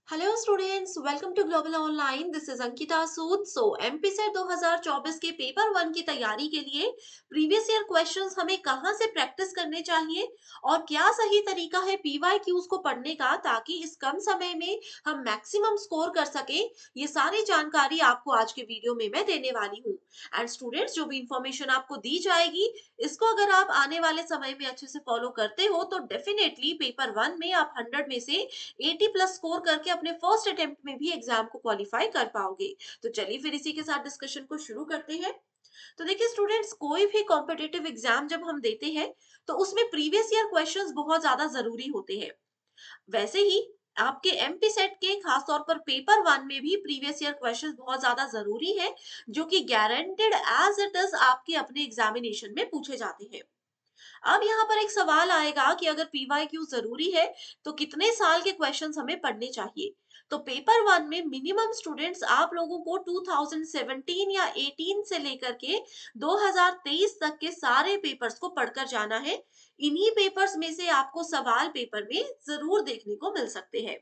Hello students, welcome to Global Online. This is Ankita Sood. MP SET 2024 के paper one की तैयारी के लिए प्रीवियस ईयर क्वेश्चंस हमें कहां से प्रैक्टिस करने चाहिए और क्या सही तरीका है पीवाईक्यूज को पढ़ने का, ताकि इस कम समय में हम मैक्सिमम स्कोर कर सके, ये सारी जानकारी आपको आज के वीडियो में मैं देने वाली हूँ। एंड स्टूडेंट्स, जो भी इंफॉर्मेशन आपको दी जाएगी, इसको अगर आप आने वाले समय में अच्छे से फॉलो करते हो तो डेफिनेटली पेपर वन में आप 100 में से 80 प्लस स्कोर करके अपने फर्स्ट अटेम्प्ट में भी एग्जाम को क्वालिफाई कर पाओगे। तो चलिए फिर इसी के साथ डिस्कशन को शुरू करते हैं। तो देखिए स्टूडेंट्स, कोई भी कॉम्पिटिटिव एग्जाम जब हम देते हैं तो उसमें प्रीवियस ईयर क्वेश्चंस बहुत ज्यादा जरूरी होते हैं। वैसे ही आपके एमपी सेट के खासतौर पर पेपर वन में भी प्रीवियस ईयर क्वेश्चंस बहुत ज्यादा जरूरी है, जो कि गारंटेड एज इट इज आपके अपने एग्जामिनेशन में पूछे जाते हैं। अब यहाँ पर एक सवाल आएगा कि अगर पीवाईक्यू जरूरी है तो कितने साल के क्वेश्चंस हमें पढ़ने चाहिए। तो पेपर वन में मिनिमम स्टूडेंट्स आप लोगों को 2017 या 18 से लेकर के 2023 तक के सारे पेपर्स को पढ़कर जाना है। इन्हीं पेपर्स में से आपको सवाल पेपर में जरूर देखने को मिल सकते हैं।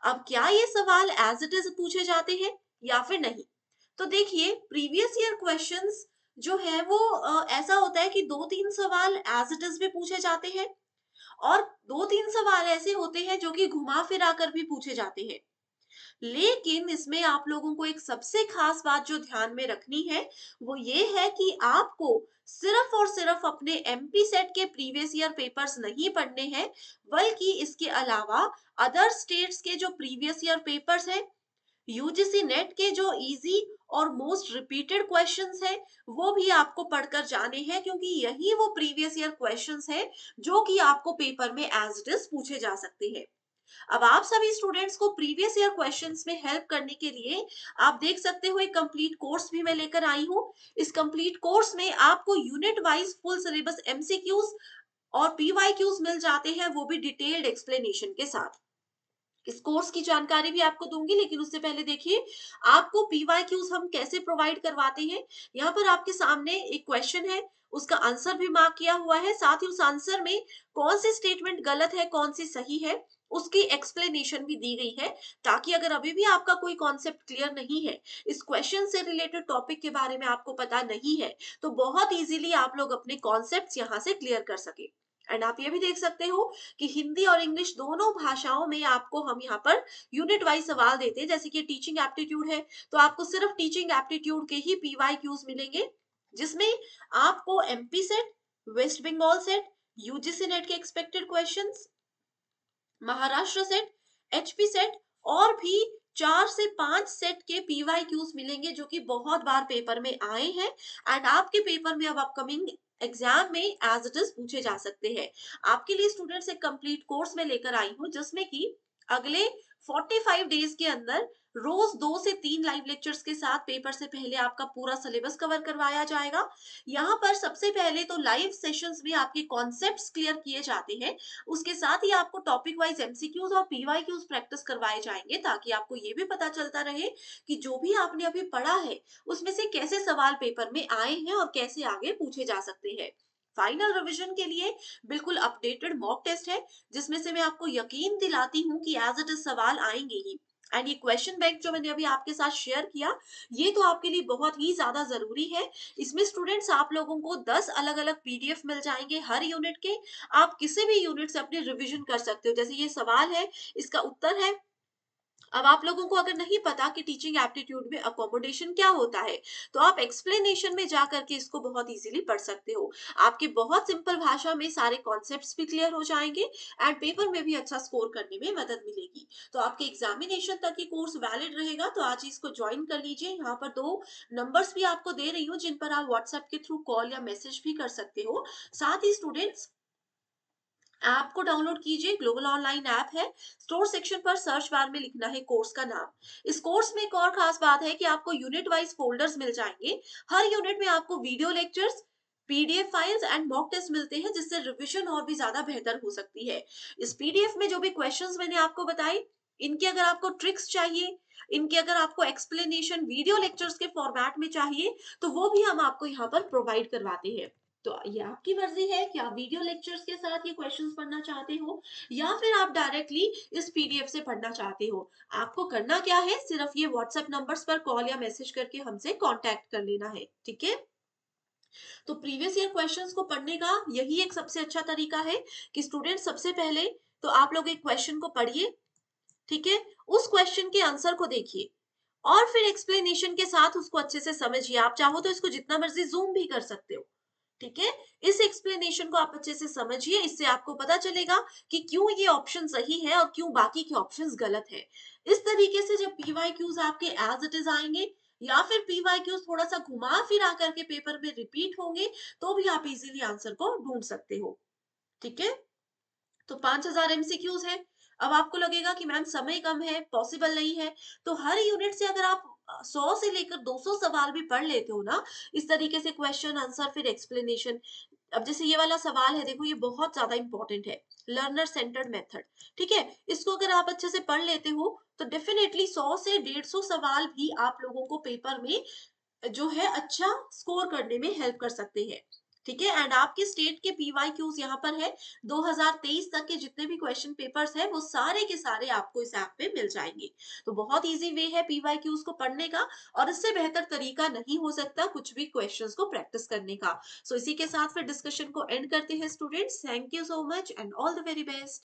अब क्या ये सवाल एज इट इज पूछे जाते हैं या फिर नहीं? तो देखिए, प्रीवियस ईयर क्वेश्चंस जो है वो ऐसा होता है कि दो तीन सवाल एज इट इज भी पूछे जाते हैं और दो तीन सवाल ऐसे होते हैं जो कि घुमा फिरा कर भी पूछे जाते हैं। लेकिन इसमें आप लोगों को एक सबसे खास बात जो ध्यान में रखनी है, वो ये है कि आपको सिर्फ और सिर्फ अपने एमपी सेट के प्रीवियस ईयर पेपर्स नहीं पढ़ने हैं, बल्कि इसके अलावा अदर स्टेट्स के जो प्रीवियस ईयर पेपर्स हैं, यूजीसी नेट के जो इजी और मोस्ट रिपीटेड क्वेश्चंस हैं, वो भी आपको पढ़कर जाने हैं, क्योंकि यही वो प्रीवियस ईयर क्वेश्चंस हैं जो कि आपको पेपर में एज इट इज पूछे जा सकते हैं। अब आप सभी स्टूडेंट्स को प्रीवियस ईयर क्वेश्चंस में हेल्प करने के लिए आप देख सकते हो, एक कंप्लीट कोर्स भी मैं लेकर आई हूँ। इस कंप्लीट कोर्स में आपको unit wise full syllabus MCQs और पीवाईक्यूज मिल जाते हैं, वो भी डिटेल्ड एक्सप्लेनेशन के साथ। इस कोर्स की जानकारी भी आपको दूंगी, लेकिन उससे पहले देखिए आपको पीवाईक्यूज हम कैसे प्रोवाइड करवाते हैं। यहाँ पर आपके सामने एक क्वेश्चन है, उसका आंसर भी मार्क किया हुआ है, साथ ही उस आंसर में कौन सी स्टेटमेंट गलत है, कौन सी सही है, उसकी एक्सप्लेनेशन भी दी गई है, ताकि अगर अभी भी आपका कोई कॉन्सेप्ट क्लियर नहीं है, इस क्वेश्चन से रिलेटेड टॉपिक के बारे में आपको पता नहीं है, तो बहुत इजीली आप लोग अपने कॉन्सेप्ट्स यहाँ से क्लियर कर सके। एंड आप ये भी देख सकते हो कि हिंदी और इंग्लिश दोनों भाषाओं में आपको हम यहाँ पर यूनिट वाइज सवाल देते हैं। जैसे कि टीचिंग एप्टीट्यूड है, तो आपको सिर्फ टीचिंग एप्टीट्यूड के ही पीवाईक्यूज मिलेंगे, जिसमें आपको MP SET, West Bengal SET, UGC NET के expected questions, Maharashtra SET, HP SET और भी 4 से 5 सेट के पीवाईक्यूज मिलेंगे, जो कि बहुत बार पेपर में आए हैं एंड आपके पेपर में अब अपकमिंग एग्जाम में एज इट इज पूछे जा सकते हैं। आपके लिए स्टूडेंट्स एक कंप्लीट कोर्स में लेकर आई हूँ, जिसमें कि अगले 45 डेज के अंदर रोज 2 से 3 लाइव लेक्चर्स के साथ पेपर से पहले आपका पूरा सिलेबस कवर करवाया जाएगा। यहाँ पर सबसे पहले तो लाइव सेशंस में आपके कॉन्सेप्ट्स क्लियर किए जाते हैं, उसके साथ ही आपको टॉपिक वाइज एमसीक्यूज और पीवाईक्यूज प्रैक्टिस करवाए जाएंगे, ताकि आपको ये भी पता चलता रहे कि जो भी आपने अभी पढ़ा है उसमें से कैसे सवाल पेपर में आए हैं और कैसे आगे पूछे जा सकते हैं। फाइनल रिवीजन के लिए बिल्कुल अपडेटेड मॉक टेस्ट है, जिसमें से मैं आपको यकीन दिलाती हूँ कि एज इट इज सवाल आएंगे ही। एंड ये क्वेश्चन बैंक जो मैंने अभी आपके साथ शेयर किया, ये तो आपके लिए बहुत ही ज्यादा जरूरी है। इसमें स्टूडेंट्स आप लोगों को 10 अलग अलग पीडीएफ मिल जाएंगे हर यूनिट के। आप किसी भी यूनिट से अपने रिवीजन कर सकते हो। जैसे ये सवाल है, इसका उत्तर है। अब आप लोगों को अगर नहीं पता कि टीचिंग एप्टीट्यूड में अकोमोडेशन क्या होता है, तो आप एक्सप्लेनेशन में जा करके इसको बहुत इजीली पढ़ सकते हो। आपके बहुत सिंपल भाषा में सारे कॉन्सेप्ट्स भी क्लियर हो जाएंगे एंड पेपर में भी अच्छा स्कोर करने में मदद मिलेगी। तो आपके एग्जामिनेशन तक ये कोर्स वैलिड रहेगा, तो आज ही इसको ज्वाइन कर लीजिए। यहाँ पर 2 नंबर्स भी आपको दे रही हूँ, जिन पर आप व्हाट्सएप के थ्रू कॉल या मैसेज भी कर सकते हो। साथ ही स्टूडेंट्स, ऐप को डाउनलोड कीजिए। ग्लोबल ऑनलाइन ऐप है। स्टोर सेक्शन पर सर्च बार में लिखना है कोर्स का नाम। इस कोर्स में एक और खास बात है कि आपको यूनिट वाइज फोल्डर्स मिल जाएंगे। हर यूनिट में आपको video lectures, PDF files and mock test मिलते हैं, जिससे रिविजन और भी ज्यादा बेहतर हो सकती है। इस पीडीएफ में जो भी क्वेश्चंस मैंने आपको बताए, इनके अगर आपको ट्रिक्स चाहिए, इनके अगर आपको एक्सप्लेनेशन वीडियो लेक्चर्स के फॉर्मेट में चाहिए, तो वो भी हम आपको यहाँ पर प्रोवाइड करवाते हैं। तो ये आपकी मर्जी है कि आप वीडियो लेक्चर्स के साथ ये क्वेश्चंस पढ़ना चाहते हो या फिर आप डायरेक्टली इस पीडीएफ से पढ़ना चाहते हो। आपको करना क्या है, सिर्फ ये व्हाट्सएप नंबर्स पर कॉल या मैसेज करके हमसे कांटेक्ट कर लेना है, ठीक है। तो प्रीवियस ईयर क्वेश्चंस को पढ़ने का यही एक सबसे अच्छा तरीका है कि स्टूडेंट सबसे पहले तो आप लोग एक क्वेश्चन को पढ़िए, ठीक है, उस क्वेश्चन के आंसर को देखिए और फिर एक्सप्लेनेशन के साथ उसको अच्छे से समझिए। आप चाहो तो इसको जितना मर्जी जूम भी कर सकते हो, ठीक है। इस एक्सप्लेनेशन को आप अच्छे से समझिए, इससे आपको पता चलेगा कि क्यों ये ऑप्शन सही है और क्यों बाकी के ऑप्शंस गलत है। इस तरीके से जब पीवाईक्यूज आपके एज इट इज आएंगे या फिर पीवाईक्यूज थोड़ा सा घुमा फिरा करके पेपर में रिपीट होंगे, तो भी आप इजीली आंसर को ढूंढ सकते हो, ठीक है। तो 5000 एमसीक्यूज है। अब आपको लगेगा कि मैम समय कम है, पॉसिबल नहीं है, तो हर यूनिट से अगर आप 100 से लेकर 200 सवाल भी पढ़ लेते हो ना, इस तरीके से क्वेश्चन आंसर फिर एक्सप्लेनेशन। अब जैसे ये वाला सवाल है, देखो ये बहुत ज्यादा इंपॉर्टेंट है, लर्नर सेंटर्ड मेथड, ठीक है। इसको अगर आप अच्छे से पढ़ लेते हो तो डेफिनेटली 100 से 150 सवाल भी आप लोगों को पेपर में जो है अच्छा स्कोर करने में हेल्प कर सकते हैं, ठीक है। एंड आपके स्टेट के पीवाई क्यूज यहाँ पर है, 2023 तक के जितने भी क्वेश्चन पेपर्स है वो सारे के सारे आपको इस ऐप पे मिल जाएंगे। तो बहुत इजी वे है पीवाई क्यूज को पढ़ने का, और इससे बेहतर तरीका नहीं हो सकता कुछ भी क्वेश्चंस को प्रैक्टिस करने का। सो इसी के साथ फिर डिस्कशन को एंड करते हैं students. Thank you so much and all the very best.